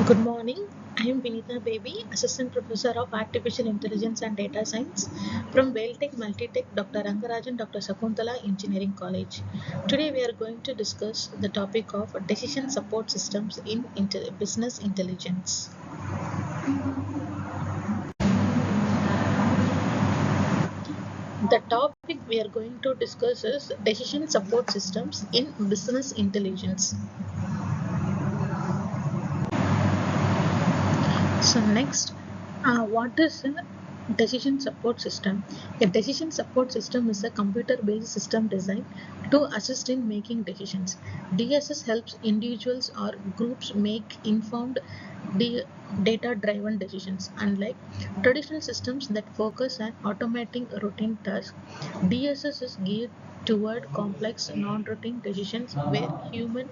Good morning. I am Vinitha Baby, Assistant Professor of Artificial Intelligence and Data Science from Tech Multitech, Dr. Rangarajan, Dr. Sakuntala Engineering College. Today we are going to discuss the topic of decision support systems in business intelligence. The topic we are going to discuss is decision support systems in business intelligence. So next, what is a decision support system? A decision support system is a computer-based system designed to assist in making decisions. DSS helps individuals or groups make informed data-driven decisions. Unlike traditional systems that focus on automating routine tasks, DSS is geared toward complex non-routine decisions where human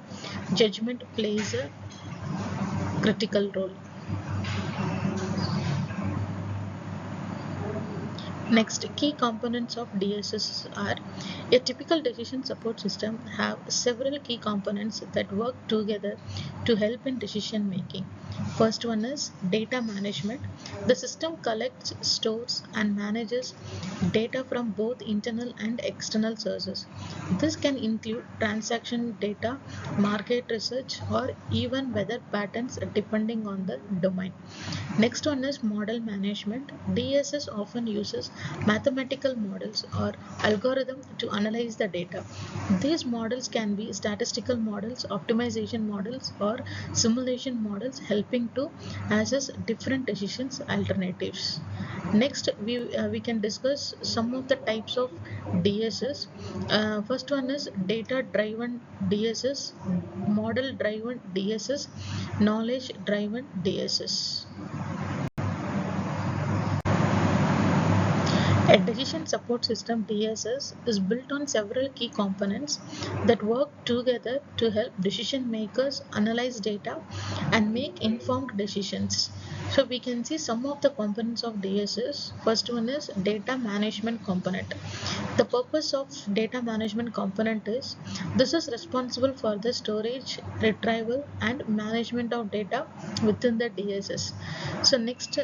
judgment plays a critical role. Next, key components of DSS are a typical decision support system have several key components that work together to help in decision making. First one is data management. The system collects, stores, and manages data from both internal and external sources. This can include transaction data, market research, or even weather patterns depending on the domain. Next one is model management. DSS often uses mathematical models or algorithms to analyze the data. These models can be statistical models, optimization models, or simulation models helping to assess different decisions alternatives. Next, we can discuss some of the types of DSS. First one is data driven DSS, model driven DSS, knowledge driven DSS. A decision support system (DSS) is built on several key components that work together to help decision makers analyze data and make informed decisions. So we can see some of the components of DSS. First one is data management component. The purpose of data management component is this is responsible for the storage, retrieval, and management of data within the DSS. So next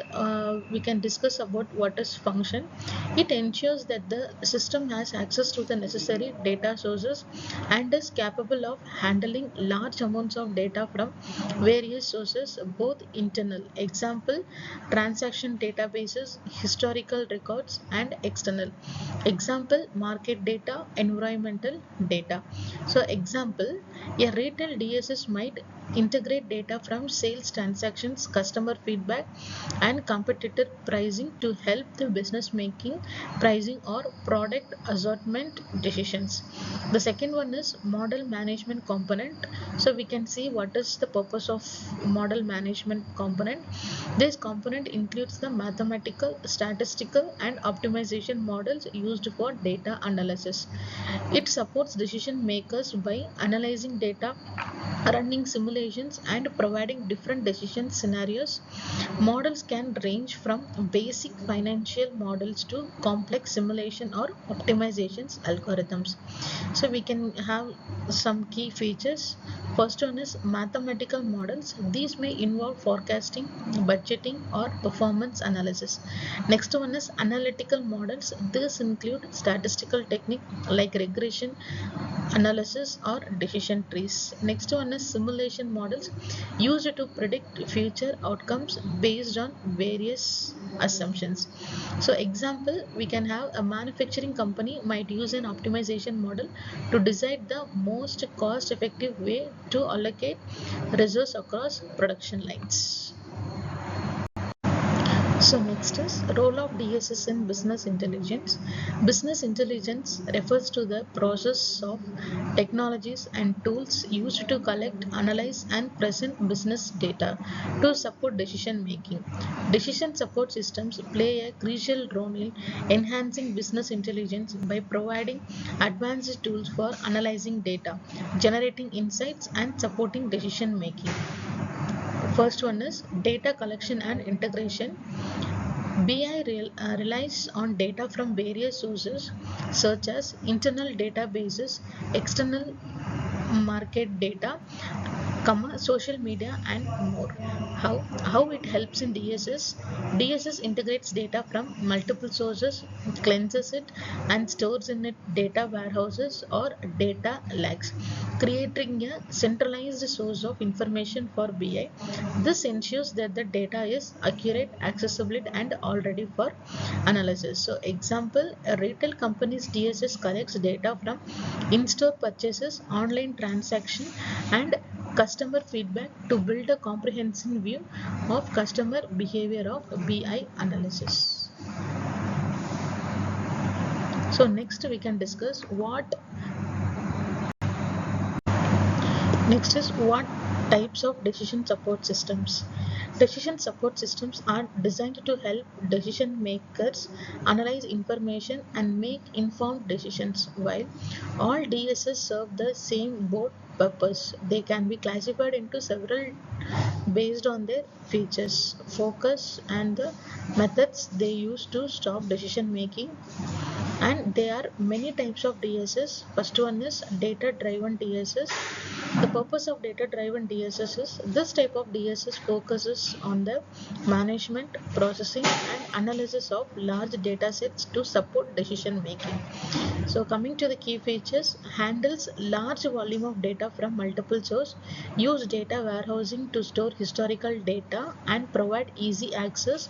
we can discuss about what is function. It ensures that the system has access to the necessary data sources and is capable of handling large amounts of data from various sources, both internal, example, transaction databases, historical records, and external, example, market data, environmental data. So example, a retail DSS might integrate data from sales transactions, customer feedback, and competitor pricing to help the business making pricing or product assortment decisions. The second one is model management component. So we can see what is the purpose of model management component. This component includes the mathematical, statistical, and optimization models used for data analysis. It supports decision makers by analyzing data, running simulations, and providing different decision scenarios. Models can range from basic financial models to complex simulation or optimizations algorithms. So we can have some key features. First one is mathematical models. These may involve forecasting, budgeting, or performance analysis. Next one is analytical models. These include statistical technique like regression analysis or decision trees. Next one is simulation models used to predict future outcomes based on various assumptions. So example, we can have a manufacturing company might use an optimization model to decide the most cost effective way to allocate resources across production lines. So next is role of DSS in business intelligence. Business intelligence refers to the process of technologies and tools used to collect, analyze, and present business data to support decision making. Decision support systems play a crucial role in enhancing business intelligence by providing advanced tools for analyzing data, generating insights, and supporting decision making. First one is data collection and integration. BI relies on data from various sources such as internal databases, external market data, social media and more. How it helps in DSS integrates data from multiple sources, cleanses it, and stores in it data warehouses or data lakes, creating a centralized source of information for BI. This ensures that the data is accurate, accessible, and already for analysis. So example, a retail company's DSS collects data from in-store purchases, online transaction, and customer feedback to build a comprehensive view of customer behavior of BI analysis. So next we can discuss what types of decision support systems. Decision support systems are designed to help decision makers analyze information and make informed decisions. While all DSS serve the same board purpose, they can be classified into several based on their features, focus, and the methods they use to stop decision making. And there are many types of DSS. First one is data driven DSS. The purpose of data driven DSS is this type of DSS focuses on the management, processing, and analysis of large data sets to support decision making. So coming to the key features, handles large volume of data from multiple sources, use data warehousing to store historical data and provide easy access,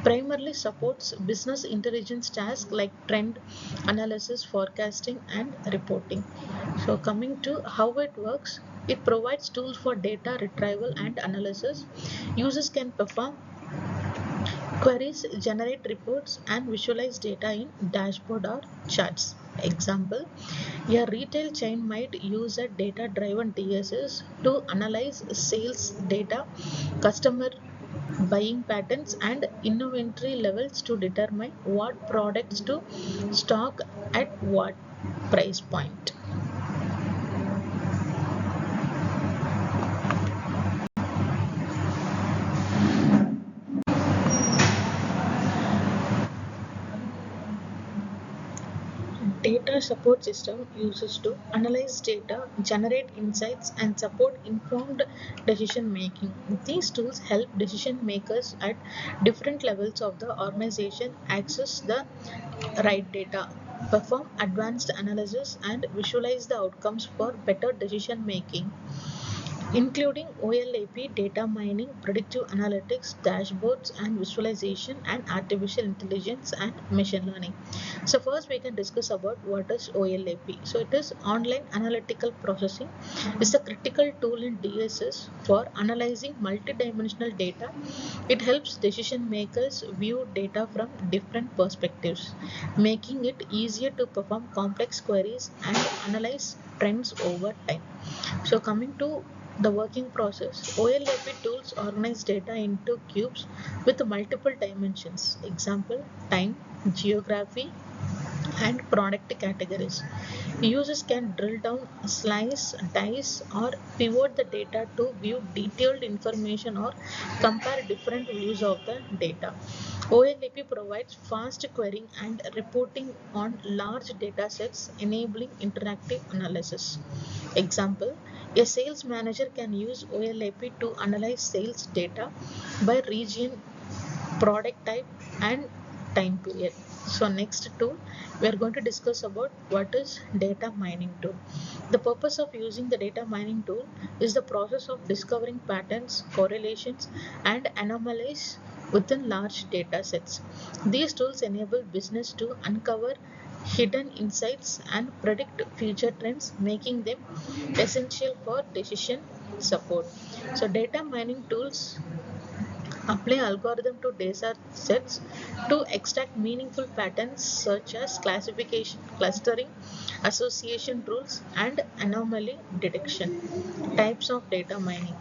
primarily supports business intelligence tasks like trend analysis, forecasting, and reporting. So coming to how it works, it provides tools for data retrieval and analysis. Users can perform queries, generate reports, and visualize data in dashboard or charts. Example, a retail chain might use a data-driven DSS to analyze sales data, customer buying patterns, and inventory levels to determine what products to stock at what price point. Data support system uses to analyze data, generate insights, and support informed decision making. These tools help decision makers at different levels of the organization access the right data, perform advanced analysis, and visualize the outcomes for better decision making, including OLAP, data mining, predictive analytics, dashboards and visualization, and artificial intelligence and machine learning. So first we can discuss about what is OLAP. So it is online analytical processing. It's a critical tool in DSS for analyzing multidimensional data. It helps decision makers view data from different perspectives, making it easier to perform complex queries and analyze trends over time. So coming to the working process, OLAP tools organize data into cubes with multiple dimensions. Example, time, geography, and product categories. Users can drill down, slice, dice, or pivot the data to view detailed information or compare different views of the data. OLAP provides fast querying and reporting on large data sets, enabling interactive analysis. Example, a sales manager can use OLAP to analyze sales data by region, product type, and time period. So next tool, we are going to discuss about what is data mining tool. The purpose of using the data mining tool is the process of discovering patterns, correlations, and anomalies within large data sets. These tools enable business to uncover hidden insights and predict future trends, making them essential for decision support. So data mining tools apply algorithm to data sets to extract meaningful patterns such as classification, clustering, association rules, and anomaly detection. Types of data mining.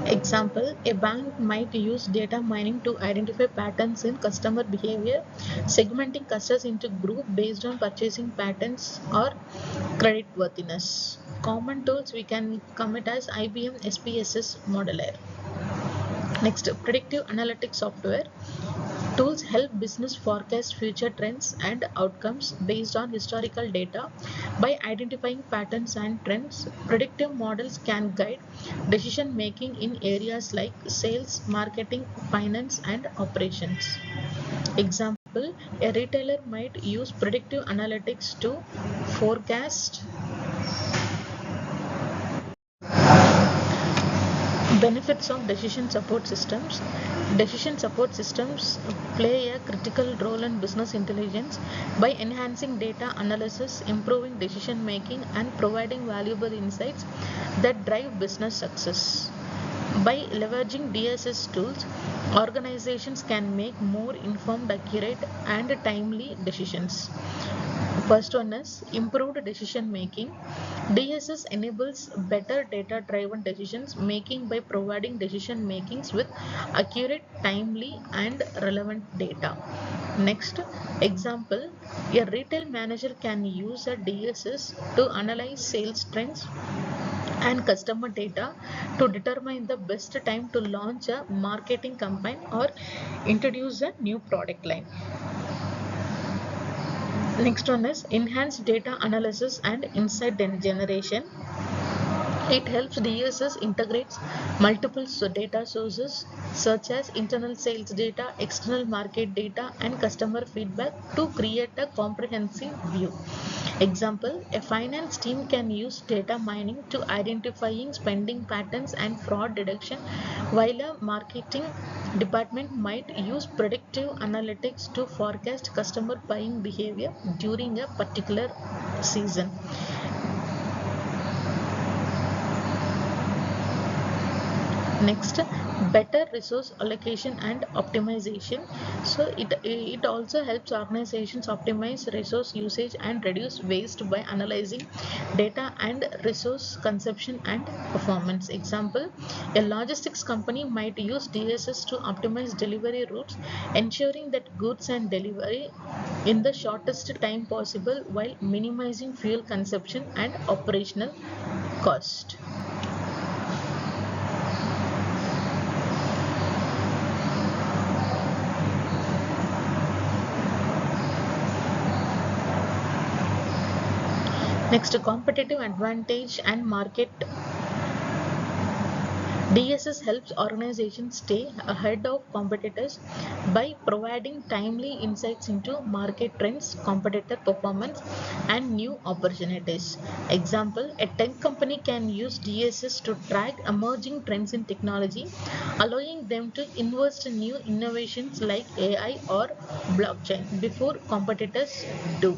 Example, a bank might use data mining to identify patterns in customer behavior, segmenting customers into groups based on purchasing patterns or credit worthiness. Common tools we can commit as IBM SPSS modeler. Next, predictive analytics software. Tools help business forecast future trends and outcomes based on historical data. By identifying patterns and trends, predictive models can guide decision making in areas like sales, marketing, finance, and operations. Example, a retailer might use predictive analytics to forecast benefits of decision support systems. Decision support systems play a critical role in business intelligence by enhancing data analysis, improving decision making, and providing valuable insights that drive business success. By leveraging DSS tools, organizations can make more informed, accurate, and timely decisions. First one is improved decision making. DSS enables better data driven decisions making by providing decision makings with accurate, timely, and relevant data. Next, example, a retail manager can use a DSS to analyze sales trends and customer data to determine the best time to launch a marketing campaign or introduce a new product line. Next one is enhanced data analysis and insight generation. It helps DSS integrates multiple data sources such as internal sales data, external market data, and customer feedback to create a comprehensive view. Example, a finance team can use data mining to identifying spending patterns and fraud detection, while a marketing department might use predictive analytics to forecast customer buying behavior during a particular season. Next, better resource allocation and optimization. So it also helps organizations optimize resource usage and reduce waste by analyzing data and resource consumption and performance. Example, a logistics company might use DSS to optimize delivery routes, ensuring that goods and delivery in the shortest time possible while minimizing fuel consumption and operational cost. Next, competitive advantage and market. DSS helps organizations stay ahead of competitors by providing timely insights into market trends, competitor performance, and new opportunities. Example, a tech company can use DSS to track emerging trends in technology, allowing them to invest in new innovations like AI or blockchain before competitors do.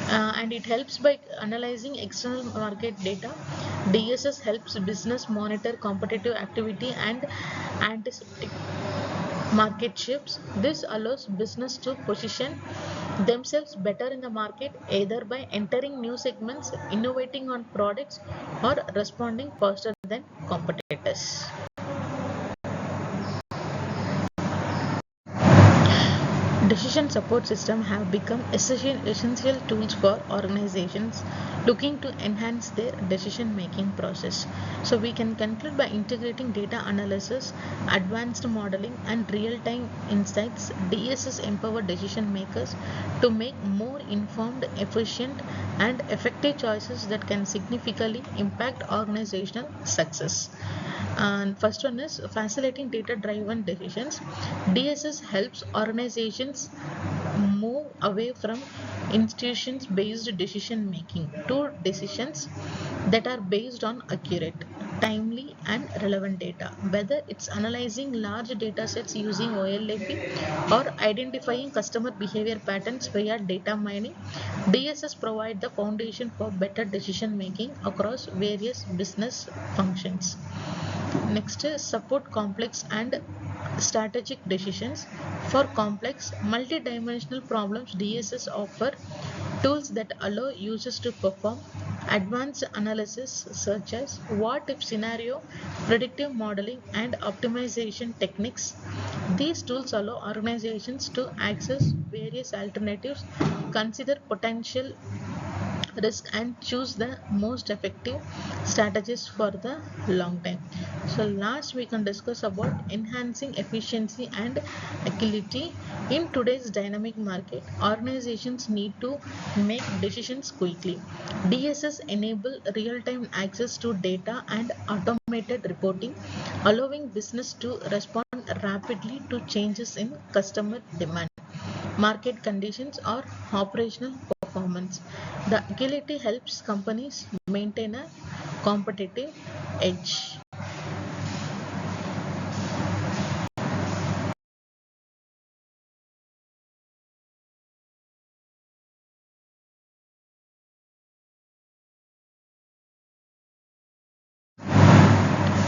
And it helps by analyzing external market data. DSS helps business monitor competitive activity and anticipate market shifts. This allows business to position themselves better in the market either by entering new segments, innovating on products, or responding faster than competitors. Decision support systems have become essential tools for organizations looking to enhance their decision making process. So we can conclude by integrating data analysis, advanced modeling, and real time insights. DSS empower decision makers to make more informed, efficient, and effective choices that can significantly impact organizational success. And first one is facilitating data driven decisions. DSS helps organizations move away from institutions based decision making to decisions that are based on accurate, timely, and relevant data. Whether it's analyzing large data sets using OLAP or identifying customer behavior patterns via data mining, DSS provide the foundation for better decision making across various business functions. Next is support complex and strategic decisions. For complex, multi-dimensional problems, DSS offer tools that allow users to perform advanced analysis such as what if scenario, predictive modeling, and optimization techniques. These tools allow organizations to access various alternatives, consider potential risk and choose the most effective strategies for the long time. So last we can discuss about enhancing efficiency and agility. In today's dynamic market, organizations need to make decisions quickly. DSS enable real-time access to data and automated reporting, allowing business to respond rapidly to changes in customer demand, market conditions, or operational performance. The agility helps companies maintain a competitive edge.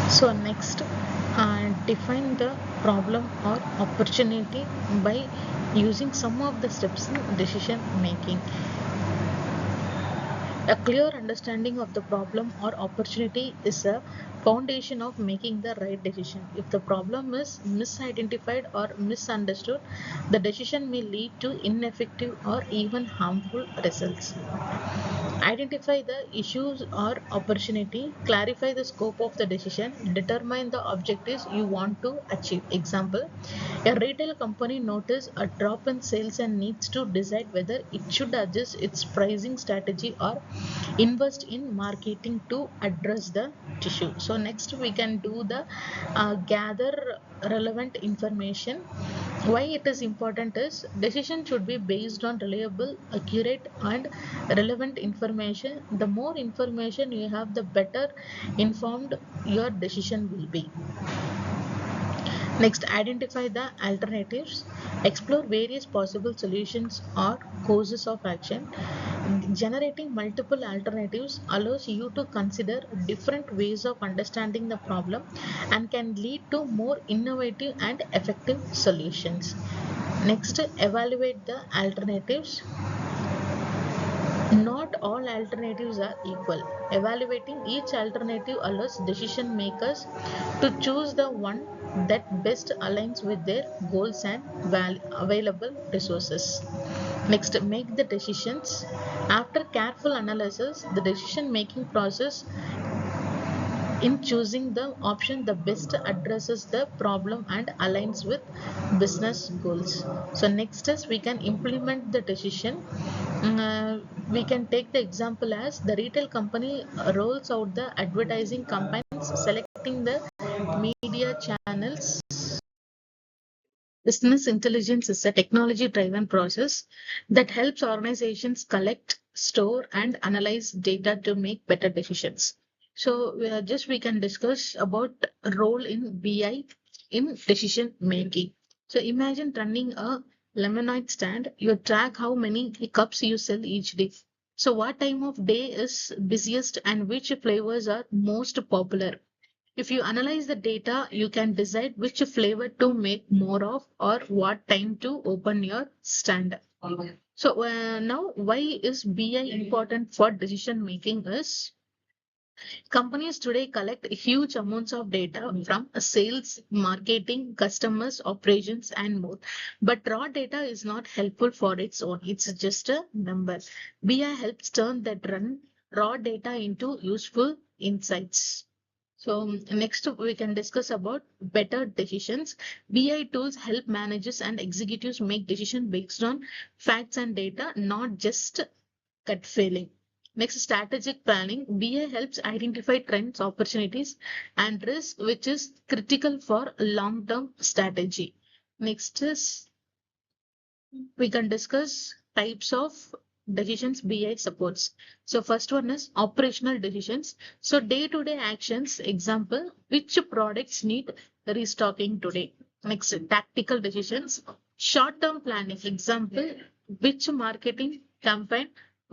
So next, define the problem or opportunity by using some of the steps in decision making. A clear understanding of the problem or opportunity is a foundation of making the right decision. If the problem is misidentified or misunderstood, the decision may lead to ineffective or even harmful results. Identify the issues or opportunity, clarify the scope of the decision, determine the objectives you want to achieve. Example, a retail company notices a drop in sales and needs to decide whether it should adjust its pricing strategy or invest in marketing to address the issue. So next we can do the gather relevant information. Why it is important is decision should be based on reliable, accurate and relevant information. The more information you have, the better informed your decision will be. Next, identify the alternatives. Explore various possible solutions or courses of action. Generating multiple alternatives allows you to consider different ways of understanding the problem and can lead to more innovative and effective solutions. Next, evaluate the alternatives. Not all alternatives are equal. Evaluating each alternative allows decision makers to choose the one that best aligns with their goals and available resources. Next, make the decisions. After careful analysis, the decision making process in choosing the option the best addresses the problem and aligns with business goals. So next is we can implement the decision. We can take the example as the retail company rolls out the advertising campaigns, selecting the media channels. Business intelligence is a technology driven process that helps organizations collect, store, and analyze data to make better decisions. So, just we can discuss about role in BI in decision making. So, imagine running a lemonade stand. You track how many cups you sell each day. So, what time of day is busiest and which flavors are most popular? If you analyze the data, you can decide which flavor to make more of or what time to open your stand. So now why is BI important for decision making is companies today collect huge amounts of data from sales, marketing, customers, operations, and more. But raw data is not helpful for its own. It's just a number. BI helps turn that raw data into useful insights. So next we can discuss about better decisions. BI tools help managers and executives make decisions based on facts and data, not just gut feeling. Next, strategic planning. BI helps identify trends, opportunities, and risk, which is critical for long-term strategy. Next is we can discuss types of decisions BI supports. So first one is operational decisions. So day-to-day actions, example, which products need restocking today. Next, tactical decisions. Short-term planning, example, which marketing campaign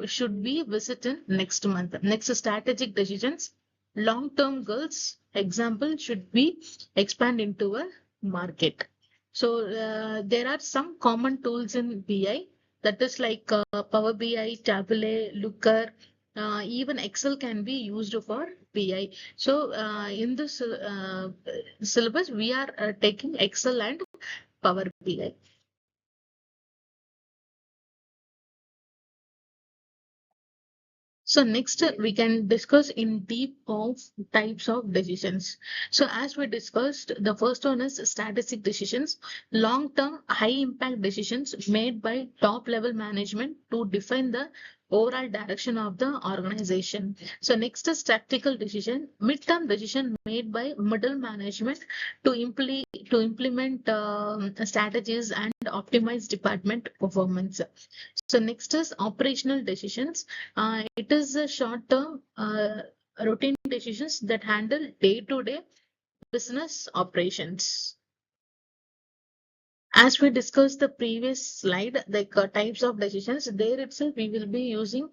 should be visited next month. Next, strategic decisions. Long-term goals, example, should be expand into a market. So there are some common tools in BI that is like Power BI, Tableau, Looker, even Excel can be used for BI. So in this syllabus, we are taking Excel and Power BI. So next we can discuss in deep of types of decisions. So as we discussed, the first one is strategic decisions, long-term high impact decisions made by top level management to define the overall direction of the organization. So next is tactical decision, mid-term decision made by middle management to implement strategies and optimize department performance. So next is operational decisions. It is a short-term routine decisions that handle day-to-day business operations. As we discussed the previous slide, like types of decisions, there itself we will be using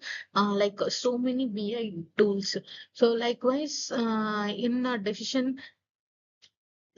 so many BI tools. So likewise, in a decision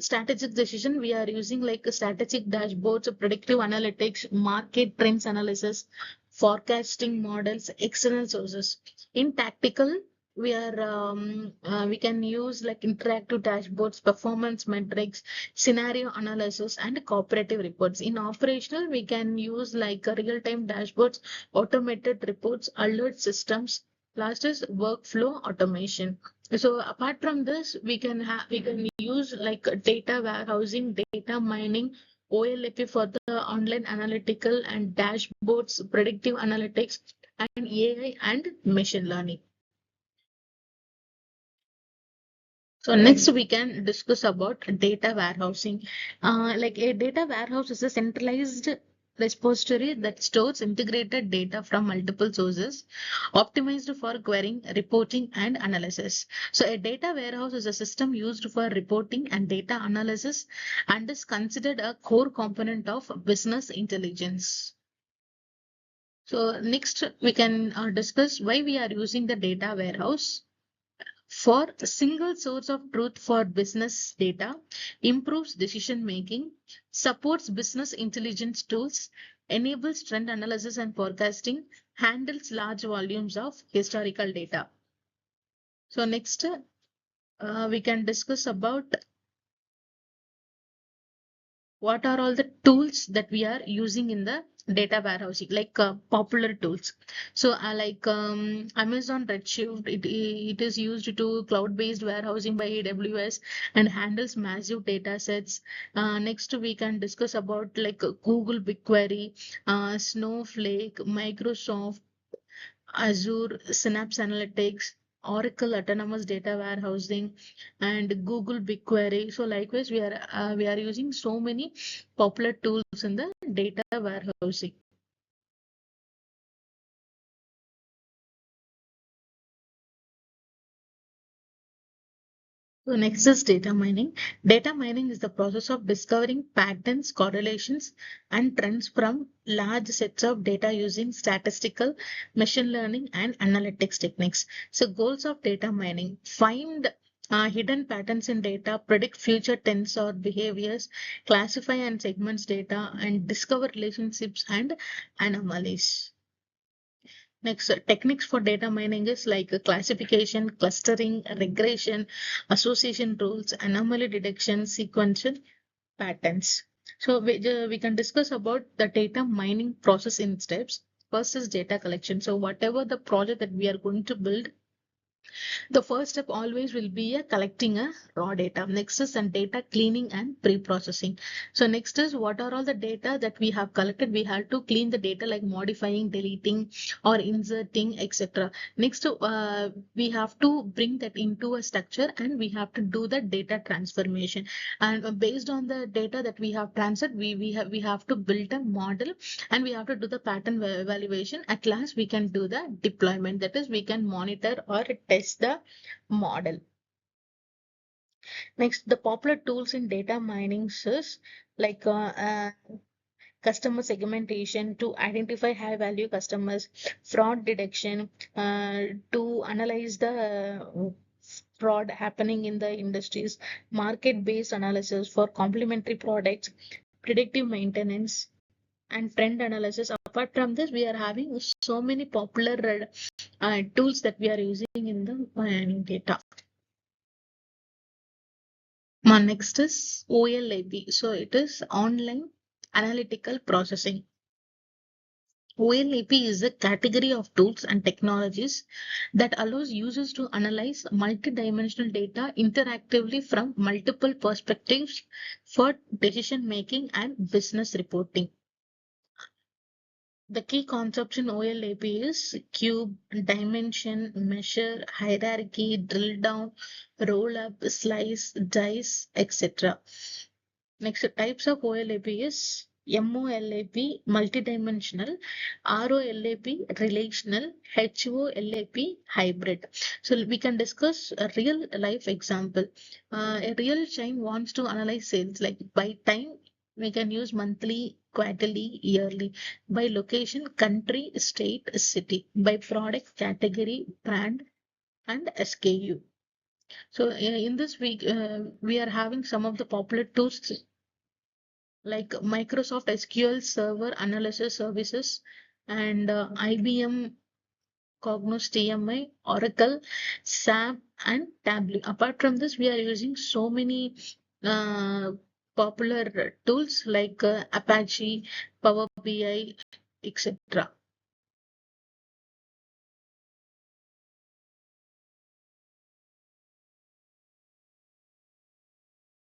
strategic decision, we are using like strategic dashboards, predictive analytics, market trends analysis, forecasting models, external sources. In tactical, we can use like interactive dashboards, performance metrics, scenario analysis, and cooperative reports. In operational, we can use like real-time dashboards, automated reports, alert systems. Last is workflow automation. So apart from this, we can use like data warehousing, data mining, OLAP for the online analytical and dashboards, predictive analytics, and AI and machine learning. So next we can discuss about data warehousing. Like a data warehouse is a centralized repository that stores integrated data from multiple sources, optimized for querying, reporting, and analysis. So a data warehouse is a system used for reporting and data analysis and is considered a core component of business intelligence. So next we can discuss why we are using the data warehouse. For a single source of truth for business data, improves decision making, supports business intelligence tools, enables trend analysis and forecasting, handles large volumes of historical data. So next, we can discuss about what are all the tools that we are using in the data warehousing, like popular tools. So Amazon Redshift, it is used to cloud-based warehousing by AWS and handles massive data sets. Next, we can discuss about like Google BigQuery, Snowflake, Microsoft Azure, Synapse Analytics, Oracle Autonomous Data Warehousing, and Google BigQuery. So likewise, we are using so many popular tools in the data warehousing. So next is data mining. Data mining is the process of discovering patterns, correlations, and trends from large sets of data using statistical, machine learning, and analytics techniques. So goals of data mining: find hidden patterns in data, predict future trends or behaviors, classify and segments data, and discover relationships and anomalies. Next, techniques for data mining is like classification, clustering, regression, association rules, anomaly detection, sequential patterns. So we can discuss about the data mining process in steps. First is data collection. So whatever the project that we are going to build, the first step always will be collecting a raw data. Next is some data cleaning and pre-processing. So next is what are all the data that we have collected. We have to clean the data like modifying, deleting, or inserting, etc. Next, we have to bring that into a structure and we have to do the data transformation. And based on the data that we have transferred, we have to build a model and we have to do the pattern evaluation. At last, we can do the deployment. That is, we can monitor or test the model. Next, the popular tools in data mining is like customer segmentation to identify high value customers, fraud detection to analyze the fraud happening in the industries, market based analysis for complementary products, predictive maintenance, and trend analysis. Apart from this, we are having so many popular tools that we are using in the mining data. Next is OLAP. So it is online analytical processing. OLAP is a category of tools and technologies that allows users to analyze multidimensional data interactively from multiple perspectives for decision making and business reporting. The key concepts in OLAP is cube, dimension, measure, hierarchy, drill down, roll up, slice, dice, etc. Next, types of OLAP is MOLAP, multidimensional, ROLAP, relational, HOLAP, hybrid. So we can discuss a real life example. A real chain wants to analyze sales like by time. We can use monthly, quarterly, yearly. By location, country, state, city. By product, category, brand, and SKU. So in this week, we are having some of the popular tools like Microsoft SQL Server Analysis Services and IBM Cognos TMI, Oracle, SAP, and Tableau. Apart from this, we are using so many uh, popular tools like Apache, Power BI, etc.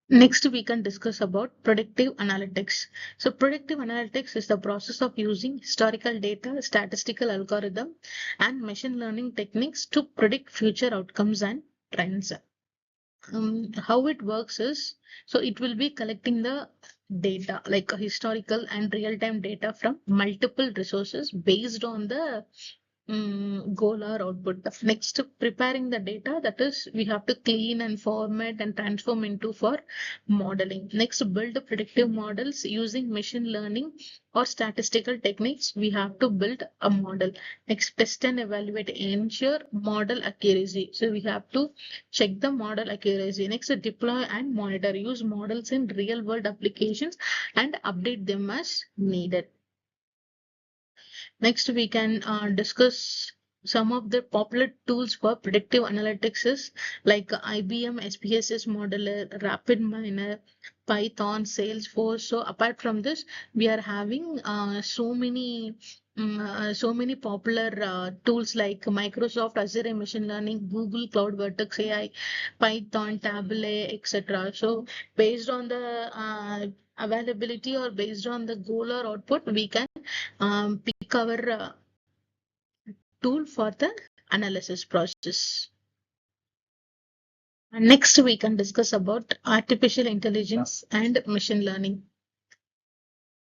Next, we can discuss about predictive analytics. So predictive analytics is the process of using historical data, statistical algorithm, and machine learning techniques to predict future outcomes and trends. How it works is, so it will be collecting the data like historical and real-time data from multiple resources based on the goal or output. Next, preparing the data, that is, we have to clean and format and transform into for modeling. Next, build predictive models using machine learning or statistical techniques. We have to build a model. Next, test and evaluate, ensure model accuracy. So we have to check the model accuracy. Next, deploy and monitor. Use models in real world applications and update them as needed. Next, we can discuss some of the popular tools for predictive analytics is like IBM SPSS Modeler, RapidMiner, Python, Salesforce. So apart from this, we are having so many popular tools like Microsoft Azure Machine Learning, Google Cloud Vertex AI, Python, Tableau, etc. So based on the availability or based on the goal or output, we can pick our tool for the analysis process. And next, we can discuss about artificial intelligence and machine learning.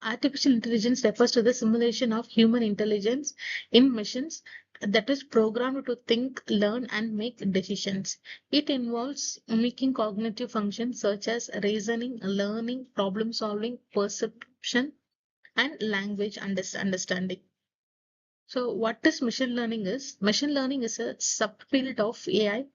Artificial intelligence refers to the simulation of human intelligence in machines that is programmed to think, learn, and make decisions. It involves making cognitive functions such as reasoning, learning, problem solving, perception, and language understanding. So what is machine learning is? Machine learning is a subfield of AI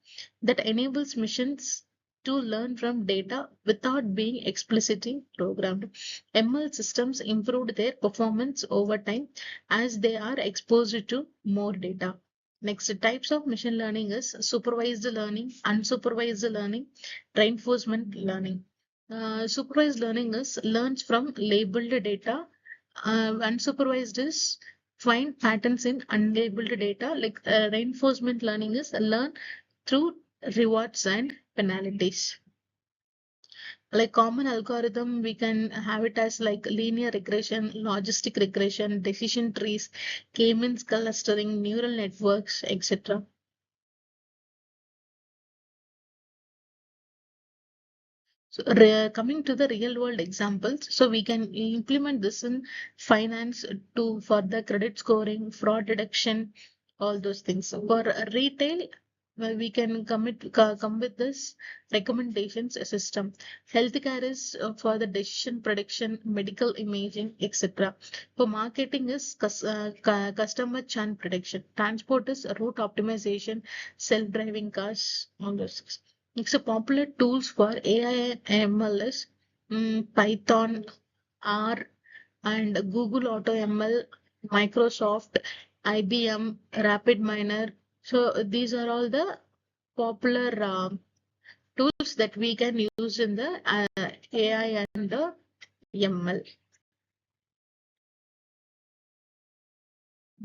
that enables machines to learn from data without being explicitly programmed. ML systems improved their performance over time as they are exposed to more data. Next, types of machine learning is supervised learning, unsupervised learning, reinforcement learning. Supervised learning is learns from labeled data. Unsupervised is find patterns in unlabeled data. Like reinforcement learning is learn through rewards and penalties. Like common algorithm, we can have it as like linear regression, logistic regression, decision trees, K-means clustering, neural networks, etc. So coming to the real world examples, so we can implement this in finance to for the credit scoring, fraud detection, all those things. So for retail, we can come with this recommendations system. Healthcare is for the decision prediction, medical imaging, etc. For marketing is customer churn prediction. Transport is route optimization, self-driving cars, all those things. Next, popular tools for AI and ML is Python, R, and Google Auto ML, Microsoft, IBM, RapidMiner. So these are all the popular tools that we can use in the AI and the ML.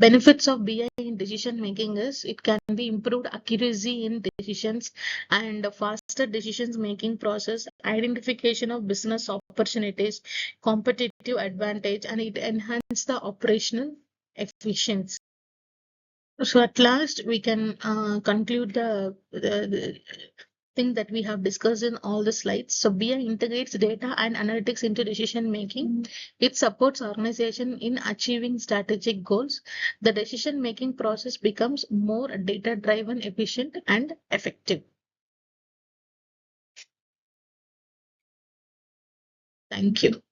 Benefits of BI in decision making is it can be improved accuracy in decisions and faster decisions making process, identification of business opportunities, competitive advantage, and it enhances the operational efficiency. So at last, we can conclude the thing that we have discussed in all the slides. So BI integrates data and analytics into decision making. It supports organization in achieving strategic goals. The decision making process becomes more data driven, efficient, and effective. Thank you.